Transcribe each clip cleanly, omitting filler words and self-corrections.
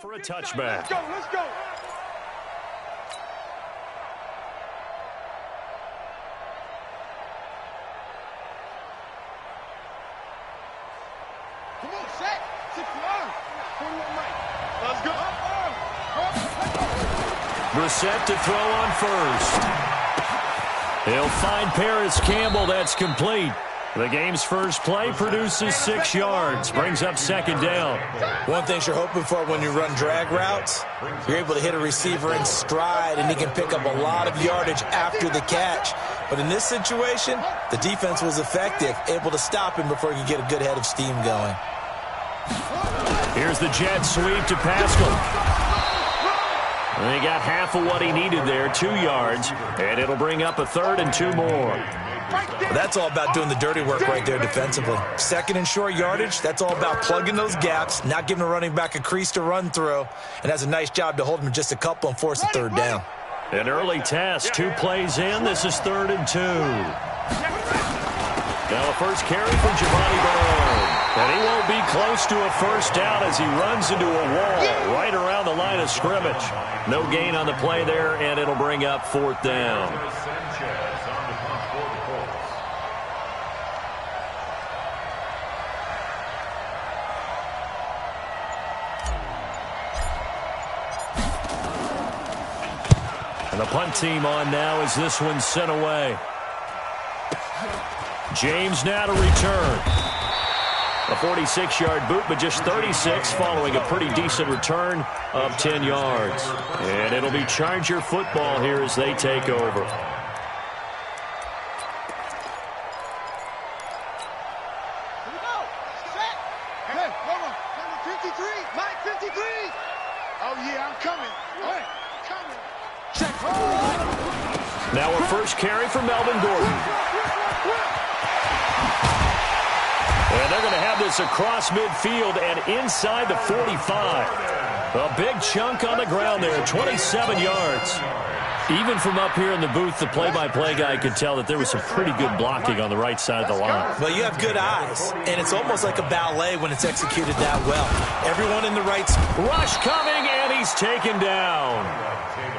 for a touchback. Let's go, let's go. Come on, set. 61. 41 Mike. Let's go. Brissett to throw on first. He'll find Paris Campbell. That's complete. The game's first play produces 6 yards. Brings up second down. One thing you're hoping for when you run drag routes, you're able to hit a receiver in stride, and he can pick up a lot of yardage after the catch. But in this situation, the defense was effective, able to stop him before he could get a good head of steam going. Here's the jet sweep to Pascal. And he got half of what he needed there, 2 yards, and it'll bring up a 3rd and 2 more. Well, that's all about doing the dirty work right there defensively. Second and short yardage, that's all about plugging those gaps, not giving a running back a crease to run through, and has a nice job to hold him just a couple and force a 3rd down. An early test, 2 plays in. This is 3rd and 2. Now a first carry for Giovanni Bernard. And he won't be close to a first down as he runs into a wall right around the line of scrimmage. No gain on the play there, and it'll bring up 4th down. And the punt team on now as this one's sent away. James now to return. A 46-yard boot, but just 36 following a pretty decent return of 10 yards. And it'll be Charger football here as they take over. Now a first carry for Melvin Gordon. And they're going to have this across midfield and inside the 45. A big chunk on the ground there, 27 yards. Even from up here in the booth, the play-by-play guy could tell that there was some pretty good blocking on the right side of the line. Well, you have good eyes, and it's almost like a ballet when it's executed that well. Everyone in the right spot. Rush coming, and he's taken down.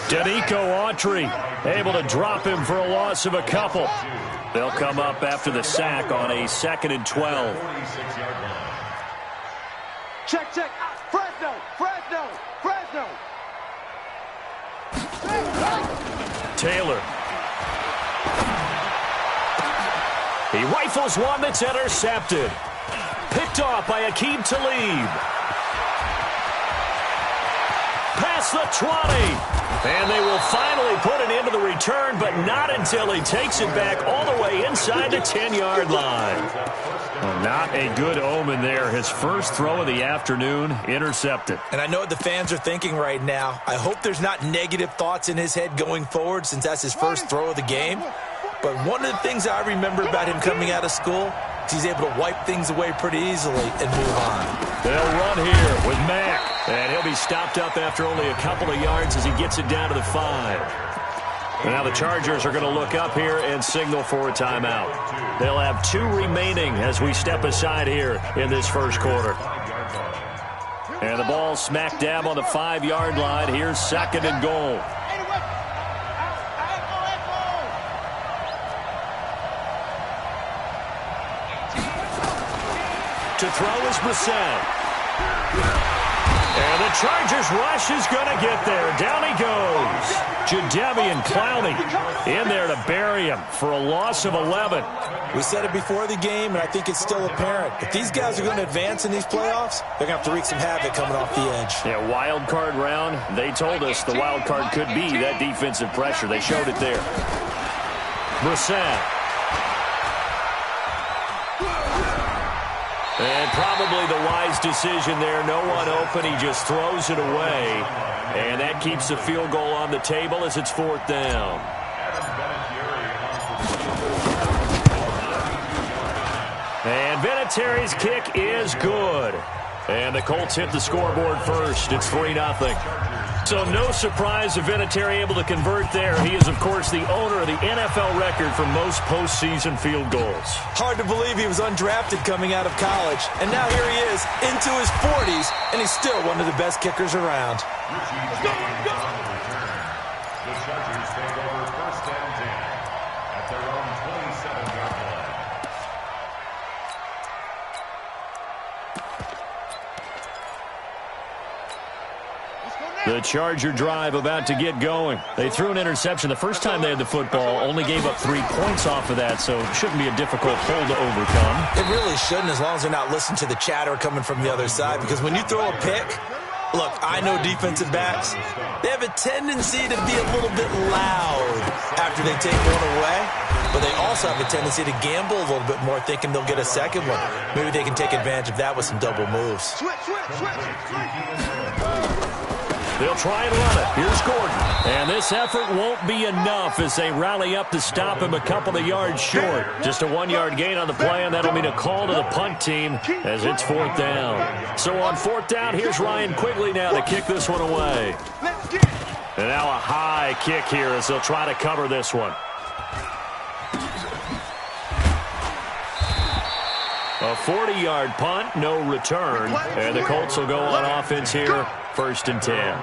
Danico Autry able to drop him for a loss of a couple. They'll come up after the sack on a 2nd and 12. Check, check. Fresno, Fresno, Fresno. Taylor. He rifles one that's intercepted. Picked off by Aqib Talib. Past the 20. And they will finally put it into the return, but not until he takes it back all the way inside the 10-yard line. Well, not a good omen there. His first throw of the afternoon intercepted. And I know what the fans are thinking right now. I hope there's not negative thoughts in his head going forward since that's his first throw of the game. But one of the things I remember about him coming out of school is he's able to wipe things away pretty easily and move on. They'll run here with Mack. And he'll be stopped up after only a couple of yards as he gets it down to the 5. Now the Chargers are going to look up here and signal for a timeout. They'll have 2 remaining as we step aside here in this first quarter. And the ball smack dab on the 5-yard line. Here's 2nd and goal. To throw is Brissett. And the Chargers rush is going to get there. Down he goes. Jadeveon Clowney in there to bury him for a loss of 11. We said it before the game, and I think it's still apparent. If these guys are going to advance in these playoffs, they're going to have to wreak some havoc coming off the edge. Yeah, wild card round. They told us the wild card could be that defensive pressure. They showed it there. Brissett. And probably the wise decision there. No one open. He just throws it away. And that keeps the field goal on the table as it's 4th down. And Vinatieri's kick is good. And the Colts hit the scoreboard first. It's 3-0. So no surprise if Vinatieri able to convert there. He is, of course, the owner of the NFL record for most postseason field goals. Hard to believe he was undrafted coming out of college. And now here he is into his 40s, and he's still one of the best kickers around. Let's go, let's go. The Chargers take over 1st and 10 at their own 27-yard line. The Charger drive about to get going. They threw an interception the first time they had the football, only gave up 3 points off of that, so it shouldn't be a difficult hole to overcome. It really shouldn't, as long as they're not listening to the chatter coming from the other side, because when you throw a pick, look, I know defensive backs, they have a tendency to be a little bit loud after they take one away, but they also have a tendency to gamble a little bit more, thinking they'll get a second one. Maybe they can take advantage of that with some double moves. Switch. They'll try and run it. Here's Gordon. And this effort won't be enough as they rally up to stop him a couple of yards short. Just a 1-yard gain on the play, and that'll mean a call to the punt team as it's 4th down. So on 4th down, here's Ryan Quigley now to kick this one away. And now a high kick here as they'll try to cover this one. A 40-yard punt, no return. And the Colts will go on offense here, 1st and 10.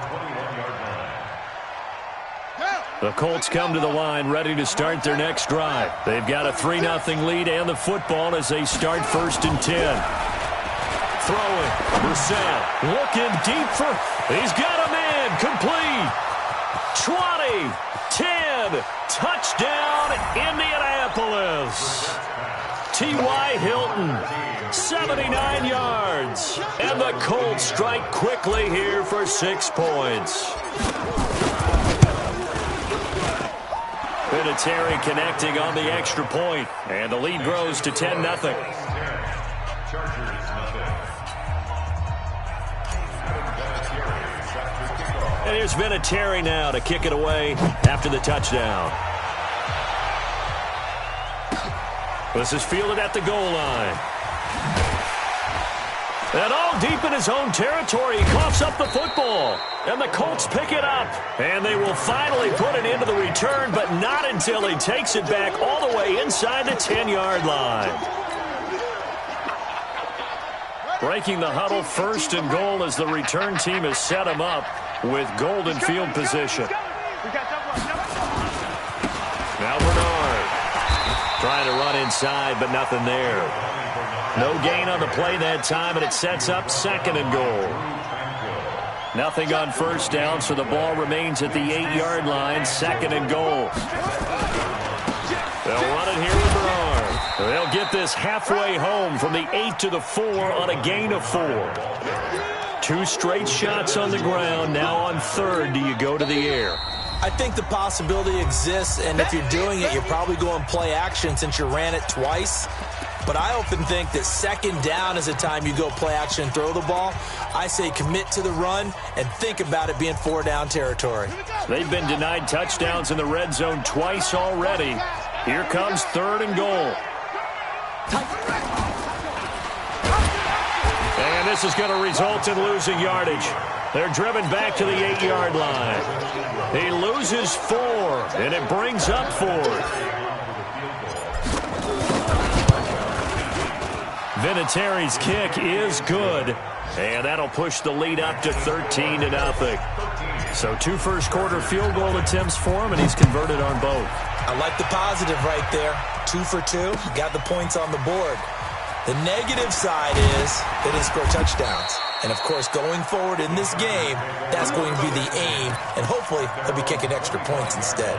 The Colts come to the line ready to start their next drive. They've got a 3-0 lead and the football as they start 1st and 10. Throwing. Brissett looking deep for... He's got a man. Complete. 20. 10. Touchdown, Indianapolis. T.Y. Hilton, 79 yards. And the Colts strike quickly here for 6 points. Vinatieri connecting on the extra point, and the lead grows to 10-0. And here's Vinatieri now to kick it away after the touchdown. This is fielded at the goal line. And all deep in his own territory, he coughs up the football. And the Colts pick it up. And they will finally put it into the return, but not until he takes it back all the way inside the 10-yard line. Breaking the huddle, 1st and goal as the return team has set him up with golden field position. Now Bernard. Trying to run inside, but nothing there. No gain on the play that time, and it sets up 2nd and goal. Nothing on 1st down, so the ball remains at the 8-yard line, 2nd and goal. They'll run it here with Bernard. They'll get this halfway home from the 8 to the 4 on a gain of 4. 2 straight shots on the ground. Now on 3rd, do you go to the air? I think the possibility exists, and if you're doing it, you're probably going play action since you ran it twice. But I often think that 2nd down is the time you go play action and throw the ball. I say commit to the run and think about it being 4-down territory. They've been denied touchdowns in the red zone twice already. Here comes 3rd and goal. And this is going to result in losing yardage. They're driven back to the 8-yard line. He loses 4, and it brings up 4th. Vinatieri's kick is good, and that'll push the lead up to 13-0. So 2 first-quarter field goal attempts for him, and he's converted on both. I like the positive right there. 2 for 2, got the points on the board. The negative side is they didn't score touchdowns. And, of course, going forward in this game, that's going to be the aim, and hopefully they'll be kicking extra points instead.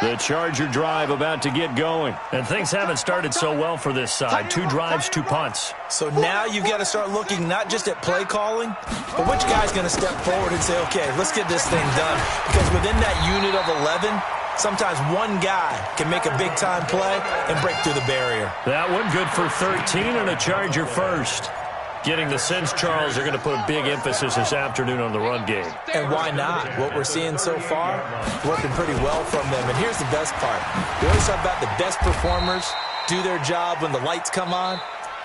The Charger drive about to get going. And things haven't started so well for this side. 2 drives, 2 punts. So now you've got to start looking not just at play calling, but which guy's going to step forward and say, okay, let's get this thing done. Because within that unit of 11, sometimes one guy can make a big-time play and break through the barrier. That one good for 13 and a Charger first. Getting the sense, Charles, are going to put big emphasis this afternoon on the run game. And why not? What we're seeing so far, working pretty well from them. And here's the best part. We always talk about the best performers do their job when the lights come on.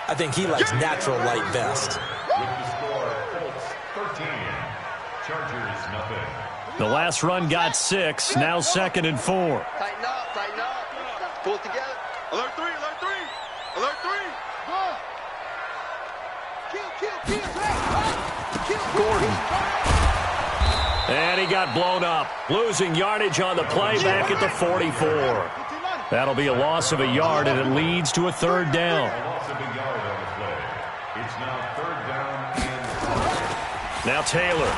I think he likes natural light best. With the score, Colts 13, Chargers, nothing. The last run got 6, now 2nd and 4. Tighten up, tighten up. Pull it together. Alert 3, alert 3. Alert 3. Kill. Gordon. And he got blown up. Losing yardage on the play back at the 44. That'll be a loss of a yard, and it leads to a 3rd down. A loss of a yard on the play. It's now 3rd down and 5. Now Taylor.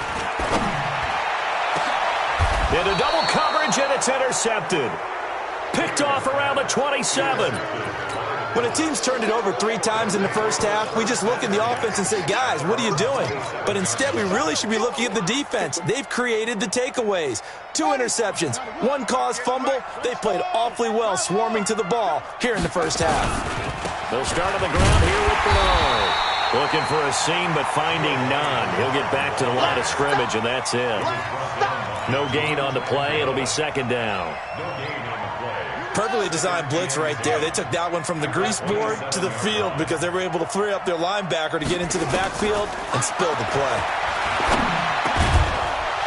Into double coverage, and it's intercepted. Picked off around the 27. When a team's turned it over 3 times in the first half, we just look at the offense and say, guys, what are you doing? But instead, we really should be looking at the defense. They've created the takeaways. 2 interceptions, 1 caused fumble. They played awfully well swarming to the ball here in the first half. They'll start on the ground here with Bernard. Looking for a seam, but finding none. He'll get back to the line of scrimmage, and that's it. No gain on the play. It'll be 2nd down. No gain on the play. Perfectly designed blitz right there. They took that one from the grease board to the field because they were able to free up their linebacker to get into the backfield and spill the play.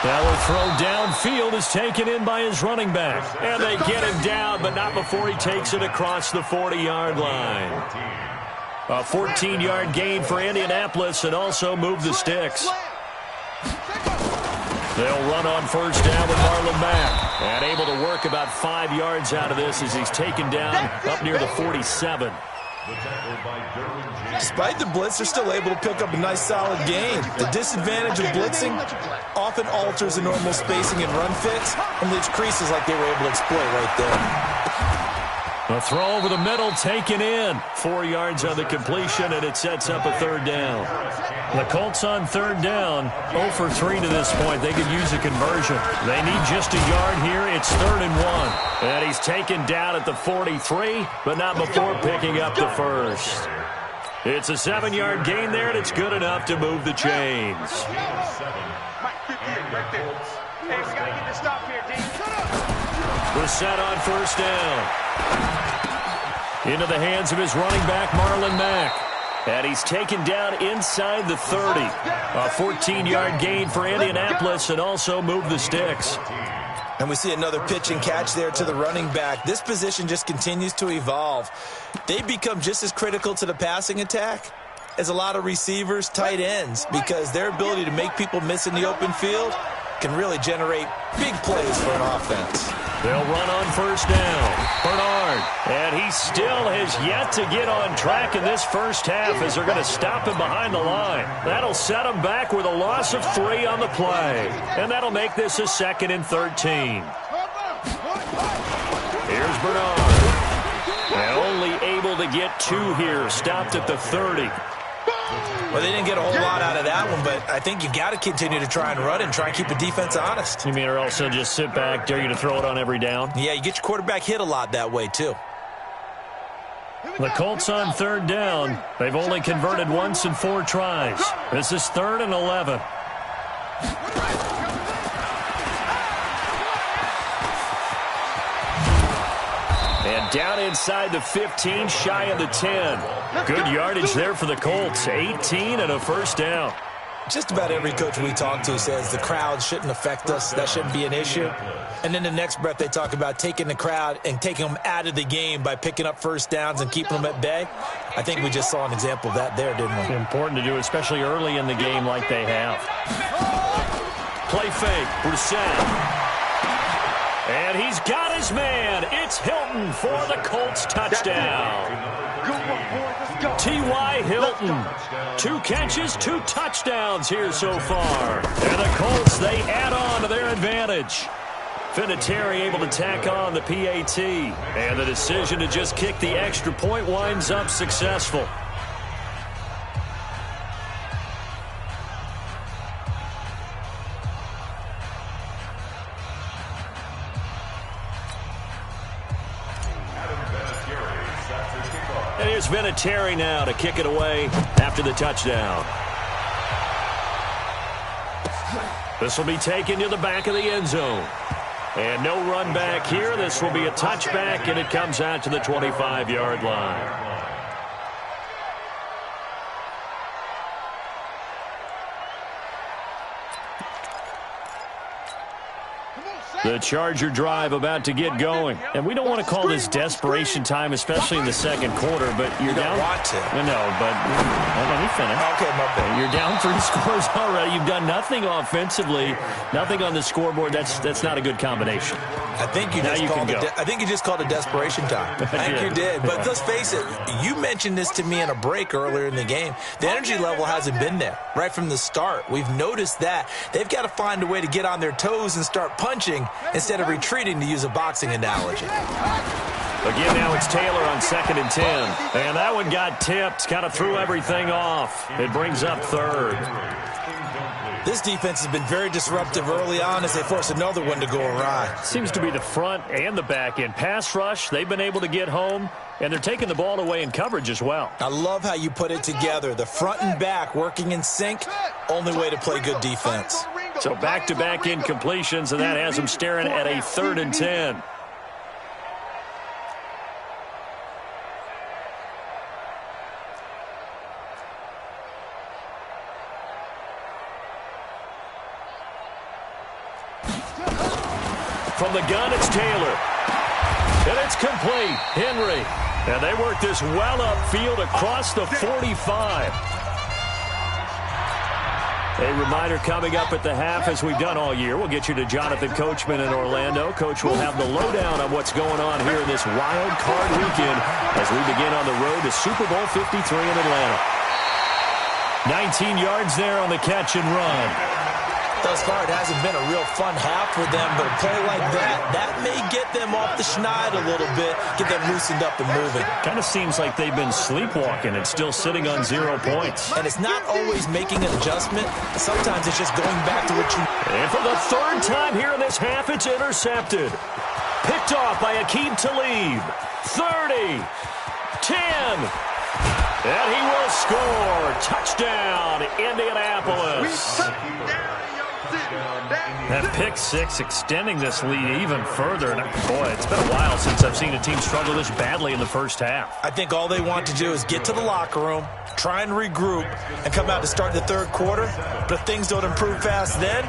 Now a throw downfield is taken in by his running back. And they get him down, but not before he takes it across the 40-yard line. A 14-yard gain for Indianapolis and also move the sticks. They'll run on 1st down with Marlon Mack. And able to work about 5 yards out of this as he's taken down up near the 47. Despite the blitz, they're still able to pick up a nice solid gain. The disadvantage of blitzing often alters the normal spacing and run fits and leaves creases like they were able to exploit right there. A throw over the middle taken in. 4 yards on the completion, and it sets up a 3rd down. The Colts on 3rd down, 0 for 3 to this point. They could use a conversion. They need just a yard here. It's 3rd and 1. And he's taken down at the 43, but not before picking up the 1st. It's a 7-yard gain there, and it's good enough to move the chains. We're set on 1st down. Into the hands of his running back, Marlon Mack. And he's taken down inside the 30. A 14-yard gain for Indianapolis and also move the sticks. And we see another pitch and catch there to the running back. This position just continues to evolve. They become just as critical to the passing attack as a lot of receivers, tight ends, because their ability to make people miss in the open field can really generate big plays for an offense. They'll run on 1st down. Bernard. And he still has yet to get on track in this first half as they're going to stop him behind the line. That'll set him back with a loss of 3 on the play. And that'll make this a 2nd and 13. Here's Bernard. And only able to get 2 here. Stopped at the 30. Well, they didn't get a whole lot out of that one, but I think you've got to continue to try and run and try and keep the defense honest. You mean or also just sit back, dare you to throw it on every down? Yeah, you get your quarterback hit a lot that way, too. The Colts on 3rd down. They've only converted once in 4 tries. This is 3rd and 11. And down inside the 15, shy of the 10. Good yardage there for the Colts. 18 and a 1st down. Just about every coach we talk to says the crowd shouldn't affect us. That shouldn't be an issue. And then the next breath they talk about taking the crowd and taking them out of the game by picking up 1st downs and keeping them at bay. I think we just saw an example of that there, didn't we? Important to do, especially early in the game like they have. Play fake. Brissett. And he's got his man. It's Hilton for the Colts touchdown. T.Y. Hilton. 2 catches, 2 touchdowns here so far. And the Colts, they add on to their advantage. Vinatieri able to tack on the PAT. And the decision to just kick the extra point winds up successful. And here's Vinatieri now to kick it away after the touchdown. This will be taken to the back of the end zone. And no run back here. This will be a touchback, and it comes out to the 25-yard line. The Charger drive about to get going. And we don't want to call this desperation time, especially in the second quarter, but you're down. You don't want to. No, but let me finish. Okay, my bad. You're down 3 scores already. You've done nothing offensively, nothing on the scoreboard. That's not a good combination. I think you just called it desperation time. I think you did. But let's face it, you mentioned this to me in a break earlier in the game. The energy level hasn't been there right from the start. We've noticed that. They've got to find a way to get on their toes and start punching instead of retreating, to use a boxing analogy. Again, now it's Taylor on 2nd and 10. And that one got tipped, kind of threw everything off. It brings up 3rd. This defense has been very disruptive early on as they force another one to go awry. Seems to be the front and the back end. Pass rush, they've been able to get home, and they're taking the ball away in coverage as well. I love how you put it together. The front and back working in sync, only way to play good defense. So back-to-back incompletions, and that has them staring at a 3rd and 10. From the gun, it's Taylor. And it's complete. Henry. And they work this well upfield across the 45. A reminder coming up at the half, as we've done all year. We'll get you to Jonathan Coachman in Orlando. Coach will have the lowdown on what's going on here in this wild card weekend as we begin on the road to Super Bowl 53 in Atlanta. 19 yards there on the catch and run. Thus far, it hasn't been a real fun half for them, but a play like that may get them off the schneid a little bit, get them loosened up and moving. Kind of seems like they've been sleepwalking and still sitting on 0 points. And it's not always making an adjustment. Sometimes it's just going back to what you... And for the 3rd time here in this half, it's intercepted. Picked off by Aqib Talib. 30. 10. And he will score. Touchdown, Indianapolis. That pick 6 extending this lead even further. And boy, it's been a while since I've seen a team struggle this badly in the first half. I think all they want to do is get to the locker room, try and regroup, and come out to start the 3rd quarter. But if things don't improve fast then,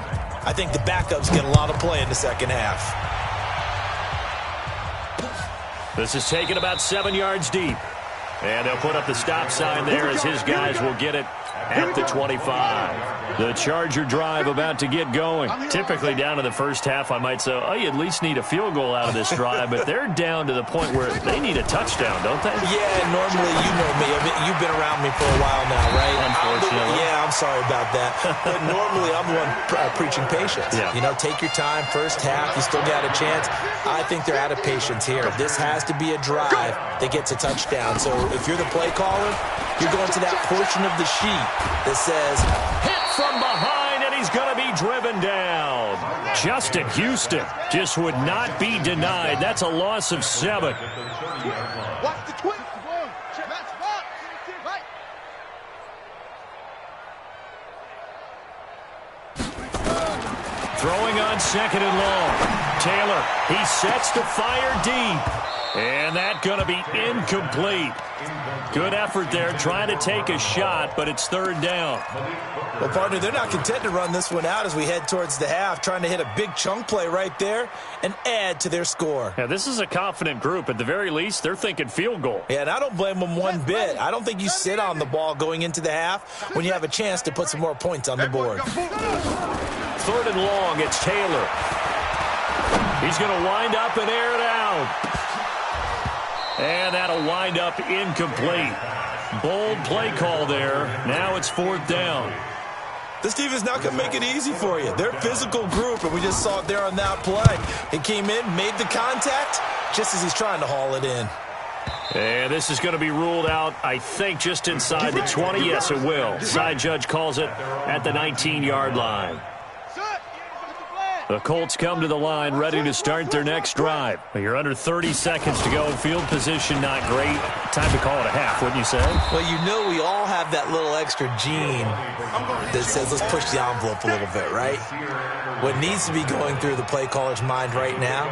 I think the backups get a lot of play in the second half. This is taken about 7 yards deep. And they'll put up the stop sign there as his guys will get it at the 25. The Charger drive about to get going. Typically down to the first half, I might say, oh, you at least need a field goal out of this drive, but they're down to the point where they need a touchdown, don't they? Yeah, normally, you know me. You've been around me for a while now, right? Unfortunately. I'm sorry about that. But normally, I'm the one preaching patience. Yeah. You know, take your time. First half, you still got a chance. I think they're out of patience here. This has to be a drive that gets a touchdown. So if you're the play caller, you're going to that portion of the sheet that says, hit from behind, and he's going to be driven down. Justin Houston just would not be denied. That's a loss of 7. Watch the twist. Throwing on 2nd and long. Taylor, he sets to fire deep. And that's going to be incomplete. Good effort there, trying to take a shot, but it's 3rd down. Well, partner, they're not content to run this one out as we head towards the half, trying to hit a big chunk play right there and add to their score. Yeah, this is a confident group. At the very least, they're thinking field goal. Yeah, and I don't blame them one bit. I don't think you sit on the ball going into the half when you have a chance to put some more points on the board. 3rd and long, it's Taylor. He's going to wind up and air it out. And that'll wind up incomplete. Bold play call there. Now it's 4th down. This team is not going to make it easy for you. They're a physical group, and we just saw it there on that play. He came in, made the contact, just as he's trying to haul it in. And this is going to be ruled out, I think, just inside the 20. Yes, it will. Side judge calls it at the 19-yard line. The Colts come to the line ready to start their next drive. You're under 30 seconds to go. Field position not great. Time to call it a half, wouldn't you say? Well, you know we all have that little extra gene that says let's push the envelope a little bit, right? What needs to be going through the play caller's mind right now,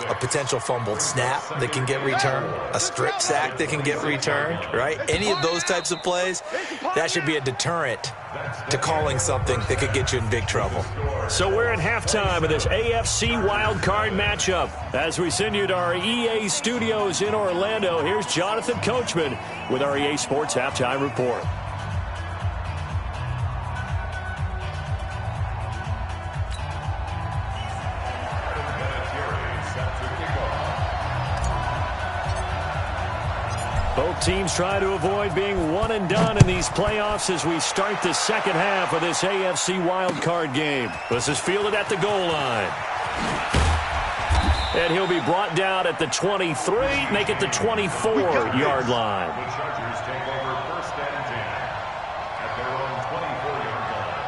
a potential fumbled snap that can get returned, a strip sack that can get returned, right? Any of those types of plays, that should be a deterrent to calling something that could get you in big trouble. So we're at halftime of this AFC wildcard matchup. As we send you to our EA studios in Orlando, here's Jonathan Coachman with our EA Sports Halftime Report. Both teams try to avoid being one and done in these playoffs as we start the second half of this AFC wildcard game. This is fielded at the goal line. And he'll be brought down at the 23, make it the 24-yard line. The Chargers take over first and 10 at their own 24-yard line.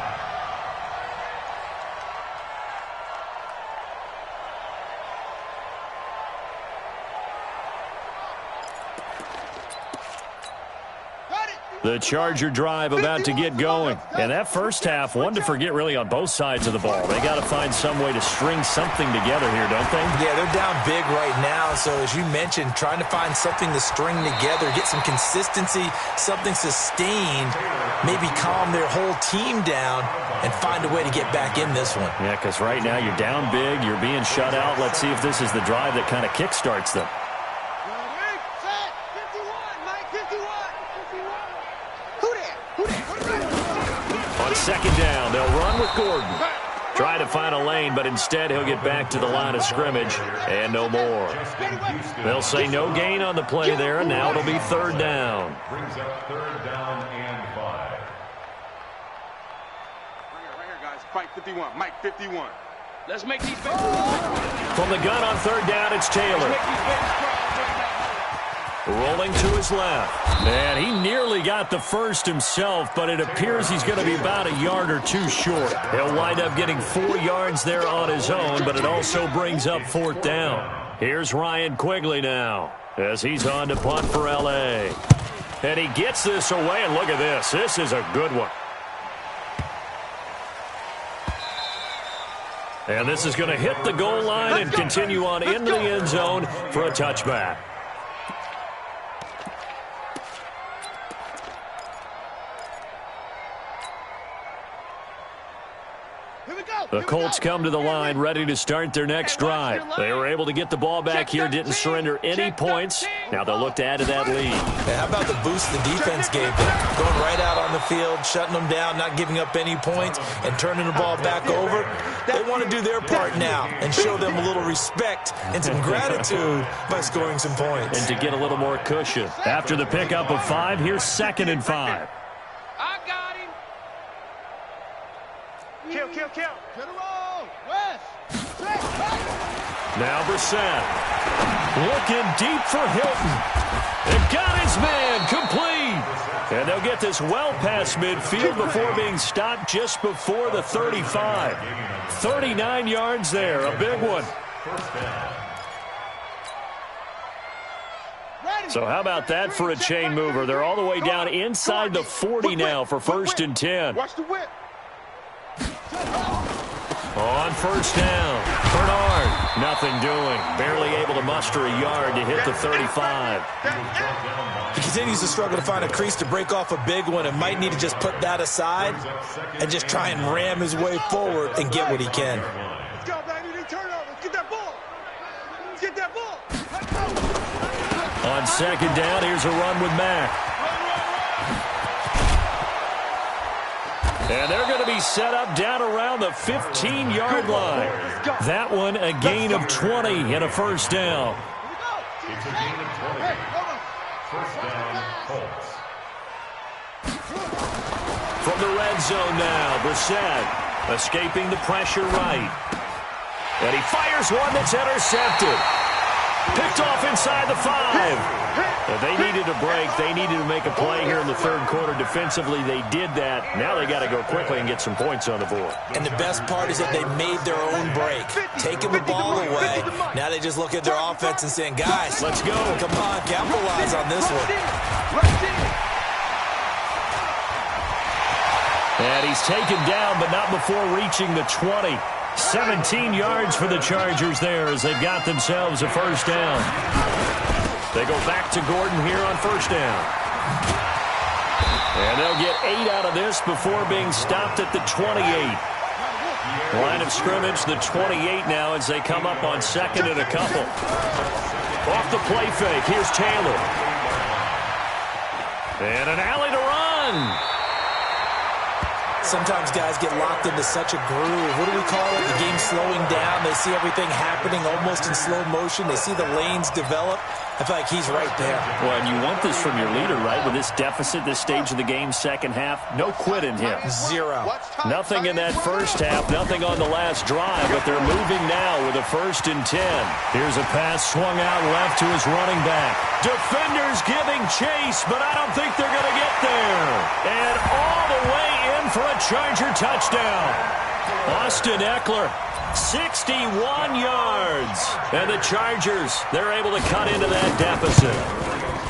The Charger drive about to get going. And that first half, one to forget really on both sides of the ball. They got to find some way to string something together here, don't they? Yeah, they're down big right now. So as you mentioned, trying to find something to string together, get some consistency, something sustained, maybe calm their whole team down and find a way to get back in this one. Yeah, because right now you're down big, you're being shut out. Let's see if this is the drive that kind of kickstarts them. Second down, they'll run with Gordon. Try to find a lane, but instead he'll get back to the line of scrimmage and no more. They'll say no gain on the play there, and now it'll be third down. Brings up third down and 5. Right here, guys. Mike 51. Mike 51. Let's make these babies. From the gun on third down, it's Taylor. Rolling to his left. And he nearly got the first himself, but it appears he's going to be about a yard or two short. He'll wind up getting 4 yards there on his own, but it also brings up fourth down. Here's Ryan Quigley now as he's on to punt for L.A. And he gets this away, and look at this. This is a good one. And this is going to hit the goal line and continue on into the end zone for a touchback. The Colts come to the line ready to start their next drive. They were able to get the ball back here, didn't surrender any points. Now they'll look to add to that lead. Yeah, how about the boost the defense gave them? Going right out on the field, shutting them down, not giving up any points, and turning the ball back over. They want to do their part now and show them a little respect and some gratitude by scoring some points. And to get a little more cushion. After the pickup of 5, here's 2nd and 5. I got him. Kill. Get a roll. West. Now Brissett. Looking deep for Hilton. And got his man complete. And they'll get this well past midfield before being stopped just before the 35. 39 yards there. A big one. So how about that for a chain mover? They're all the way down inside the 40 now for 1st and 10. Watch the whip. On first down, Bernard, nothing doing. Barely able to muster a yard to hit the 35. He continues to struggle to find a crease to break off a big one and might need to just put that aside and just try and ram his way forward and get what he can. Let's go, baby. Turnovers. Get that ball. Get that ball. On 2nd down, here's a run with Mack. And they're going to be set up down around the 15-yard line. That one a gain of 20 and a first down. It's a gain of 20. First down, Colts. From the red zone now, Brissett escaping the pressure right. And he fires one that's intercepted. Picked off inside the 5. And they needed a break. They needed to make a play here in the third quarter. Defensively, they did that. Now they got to go quickly and get some points on the board. And the best part is that they made their own break, taking the ball away. Now they just look at their offense and saying, guys, let's go. Come on, capitalize on this one. And he's taken down, but not before reaching the 20. 17 yards for the Chargers there as they've got themselves a first down. They go back to Gordon here on first down. And they'll get 8 out of this before being stopped at the 28. Line of scrimmage, the 28 now as they come up on second and a couple. Off the play fake, here's Taylor. And an alley to run. Sometimes guys get locked into such a groove. What do we call it? The game's slowing down. They see everything happening almost in slow motion. They see the lanes develop. I feel like he's right there. Well, and you want this from your leader, right? With this deficit, this stage of the game, second half, no quit in him. Zero. Nothing in that first half, nothing on the last drive, but they're moving now with a 1st and 10. Here's a pass swung out left to his running back. Defenders giving chase, but I don't think they're going to get there. And all the way in for a Charger touchdown. Austin Eckler. 61 yards. And the Chargers, they're able to cut into that deficit.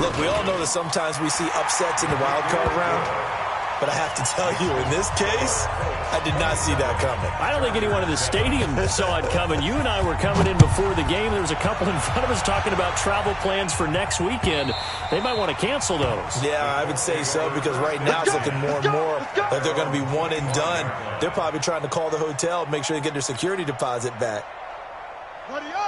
Look, we all know that sometimes we see upsets in the wild card round. But I have to tell you, in this case, I did not see that coming. I don't think anyone in the stadium saw it coming. You and I were coming in before the game. There was a couple in front of us talking about travel plans for next weekend. They might want to cancel those. Yeah, I would say so, because right now it's looking more and more like they're going to be one and done. They're probably trying to call the hotel, make sure they get their security deposit back.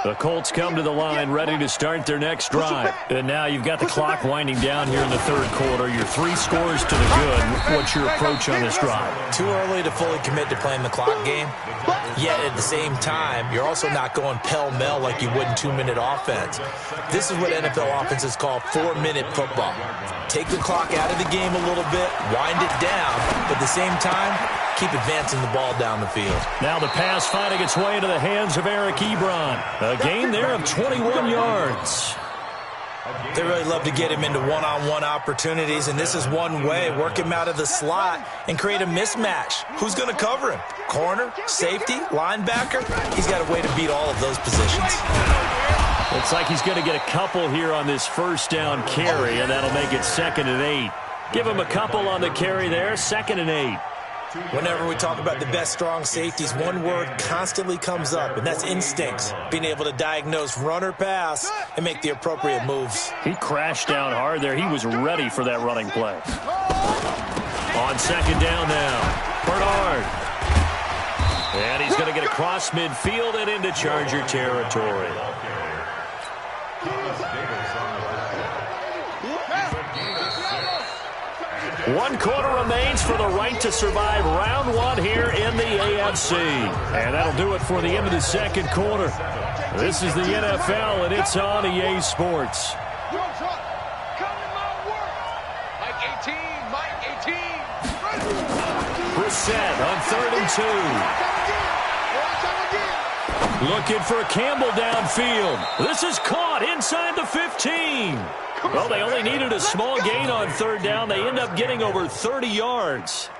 The Colts come to the line ready to start their next drive. And now you've got the clock winding down here in the third quarter. You're 3 scores to the good. What's your approach on this drive? Too early to fully commit to playing the clock game. Yet at the same time, you're also not going pell-mell like you would in 2-minute offense. This is what NFL offenses call 4-minute football. Take the clock out of the game a little bit, wind it down, but at the same time, keep advancing the ball down the field. Now the pass finding its way into the hands of Eric Ebron. A gain there of 21 yards. They really love to get him into one-on-one opportunities, and this is one way. Work him out of the slot and create a mismatch. Who's going to cover him? Corner, safety, linebacker? He's got a way to beat all of those positions. Looks like he's going to get a couple here on this first down carry, and that'll make it 2nd and 8. Give him a couple on the carry there, 2nd and 8. Whenever we talk about the best strong safeties, one word constantly comes up, and that's instincts. Being able to diagnose run or pass and make the appropriate moves. He crashed down hard there. He was ready for that running play. On 2nd down now, Bernard. And he's going to get across midfield and into Charger territory. One quarter remains for the right to survive round 1 here in the AFC. And that'll do it for the end of the second quarter. This is the NFL, and it's on EA Sports. Brissett on 3rd and 2. Looking for Campbell downfield. This is caught inside the 15. Well, they only needed a small gain on 3rd down. They end up getting over 30 yards.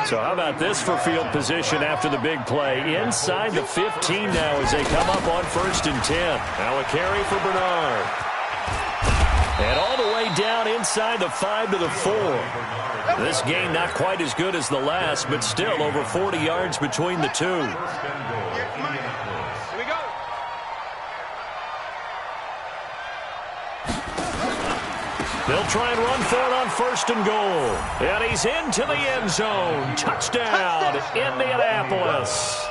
So how about this for field position after the big play? Inside the 15 now as they come up on 1st and 10. Now a carry for Bernard. And all the way down inside the 5 to the 4. This game not quite as good as the last, but still over 40 yards between the two. They'll try and run for it on 1st and goal. And he's into the end zone. Touchdown, Indianapolis.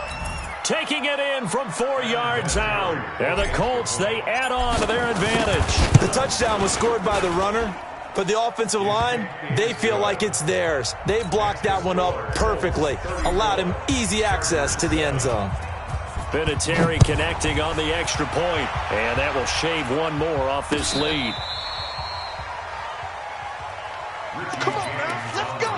Taking it in from 4 yards out. And the Colts, they add on to their advantage. The touchdown was scored by the runner, but the offensive line, they feel like it's theirs. They blocked that one up perfectly. Allowed him easy access to the end zone. Vinatieri connecting on the extra point. And that will shave one more off this lead. Come on, man. Let's go.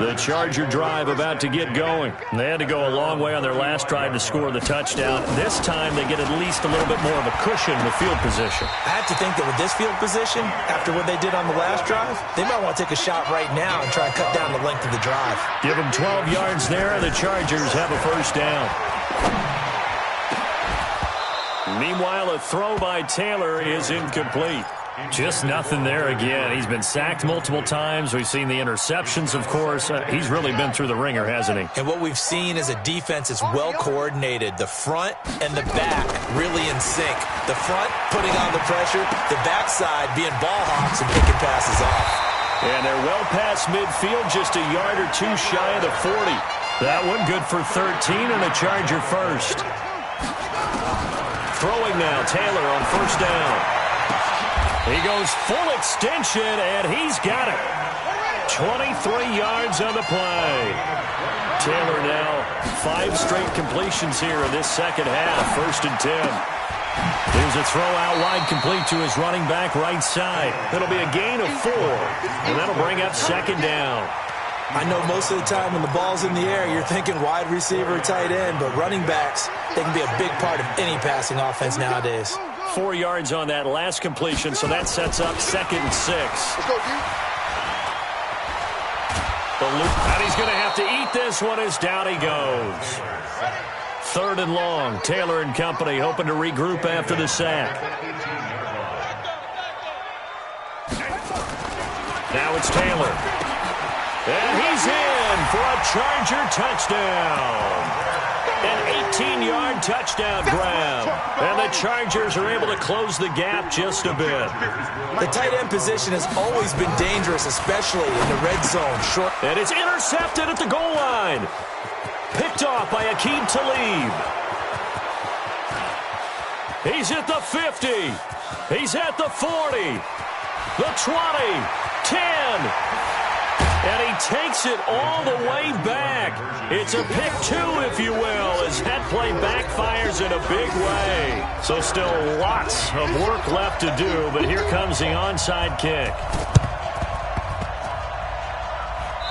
The Charger drive about to get going. They had to go a long way on their last drive to score the touchdown. This time they get at least a little bit more of a cushion with field position. I have to think that with this field position, after what they did on the last drive, they might want to take a shot right now and try and cut down the length of the drive. Give them 12 yards there, and the Chargers have a 1st down. Meanwhile, a throw by Taylor is incomplete. Just nothing there again. He's been sacked multiple times. We've seen the interceptions, of course. He's really been through the ringer, hasn't he? And what we've seen is a defense that's well coordinated. The front and the back really in sync. The front putting on the pressure, the backside being ball hawks and picking passes off. And they're well past midfield, just a yard or two shy of the 40. That one good for 13 and a Charger first. Throwing now, Taylor on first down. He goes full extension, and he's got it. 23 yards on the play. Taylor now 5 straight completions here in this second half. 1st and 10. Here's a throw out wide, complete to his running back right side. It'll be a gain of 4, and that'll bring up 2nd down. I know most of the time when the ball's in the air, you're thinking wide receiver, tight end, but running backs, they can be a big part of any passing offense nowadays. 4 yards on that last completion, so that sets up 2nd and 6. Let's go, dude. The loop, and he's going to have to eat this one as down he goes. 3rd and long. Taylor and company hoping to regroup after the sack. Now it's Taylor. And he's in for a Charger touchdown. An 18-yard touchdown grab. And the Chargers are able to close the gap just a bit. The tight end position has always been dangerous, especially in the red zone. Short. And it's intercepted at the goal line. Picked off by Aqib Talib. He's at the 50. He's at the 40. The 20. 10. And he takes it all the way back. It's a pick 2, if you will, as that play backfires in a big way. So still lots of work left to do, but here comes the onside kick.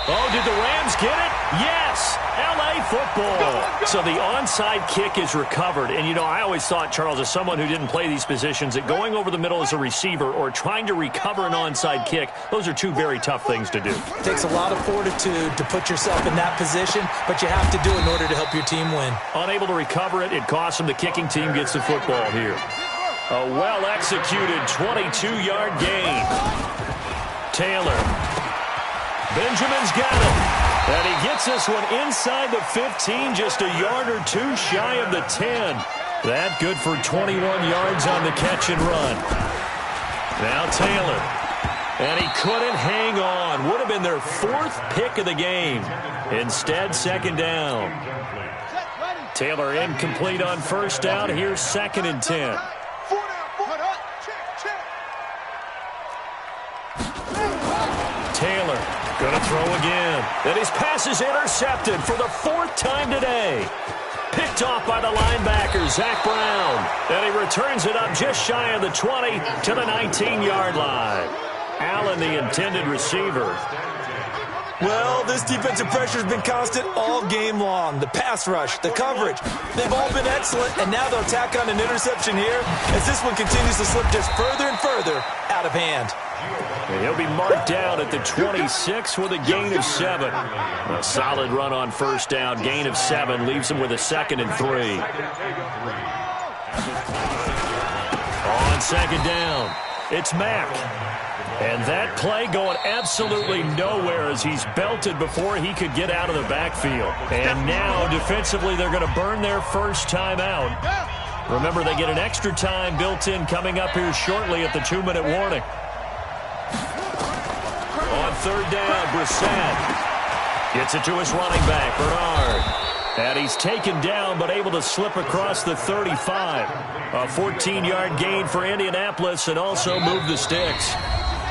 Oh, did the Rams get it? Yes! L.A. football. So the onside kick is recovered. And, you know, I always thought, Charles, as someone who didn't play these positions, that going over the middle as a receiver or trying to recover an onside kick, those are 2 very tough things to do. It takes a lot of fortitude to put yourself in that position, but you have to do it in order to help your team win. Unable to recover it, it costs him. The kicking team gets the football here. A well-executed 22-yard gain. Taylor. Benjamin's got it. And he gets this one inside the 15, just a yard or 2 shy of the 10. That good for 21 yards on the catch and run. Now Taylor. And he couldn't hang on. Would have been their 4th pick of the game. Instead, 2nd down. Taylor incomplete on first down. Here's 2nd and 10. Taylor gonna throw again. And his pass is intercepted for the 4th time today. Picked off by the linebacker, Zach Brown. And he returns it up just shy of the 20 to the 19-yard line. Allen, the intended receiver. Well, this defensive pressure has been constant all game long. The pass rush, the coverage, they've all been excellent, and now they'll tack on an interception here as this one continues to slip just further and further out of hand. And he'll be marked down at the 26 with a gain of 7. A solid run on first down. Gain of 7 leaves him with a 2nd and 3. On 2nd down, it's Mack. And that play going absolutely nowhere as he's belted before he could get out of the backfield. And now, defensively, they're going to burn their first time out. Remember, they get an extra time built in coming up here shortly at the 2-minute warning. On 3rd down, Brissett gets it to his running back, Bernard. And he's taken down but able to slip across the 35. A 14-yard gain for Indianapolis and also move the sticks.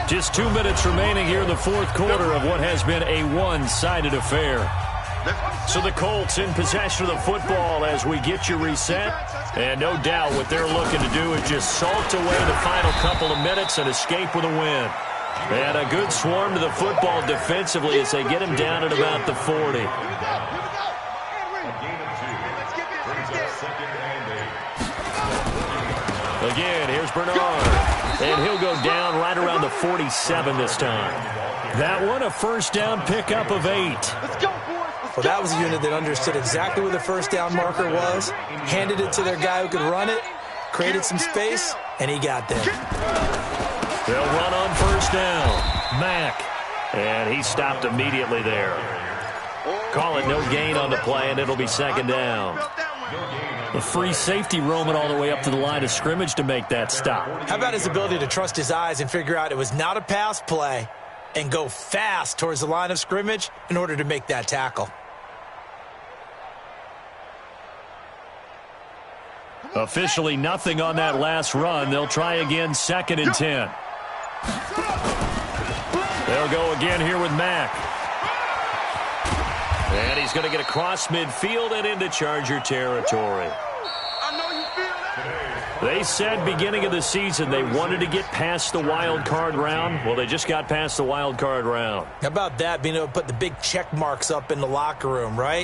Just 2 minutes remaining here in the 4th quarter of what has been a one-sided affair. So the Colts in possession of the football as we get you reset. And no doubt what they're looking to do is just salt away the final couple of minutes and escape with a win. And a good swarm to the football defensively as they get him down at about the 40. Again, here's Bernard. And he'll go down right around the 47 this time. That one, a first down pickup of 8. Well, that was a unit that understood exactly where the first down marker was, handed it to their guy who could run it, created some space, and he got there. They'll run on first down. Mack. And he stopped immediately there. Call it no gain on the play, and it'll be 2nd down. A free safety roaming all the way up to the line of scrimmage to make that stop. How about his ability to trust his eyes and figure out it was not a pass play and go fast towards the line of scrimmage in order to make that tackle? Officially nothing on that last run. They'll try again, 2nd and 10. They'll go again here with Mack. And he's going to get across midfield and into Charger territory. They said beginning of the season they wanted to get past the wild card round. Well, they just got past the wild card round. How about that, being able to put the big check marks up in the locker room, right?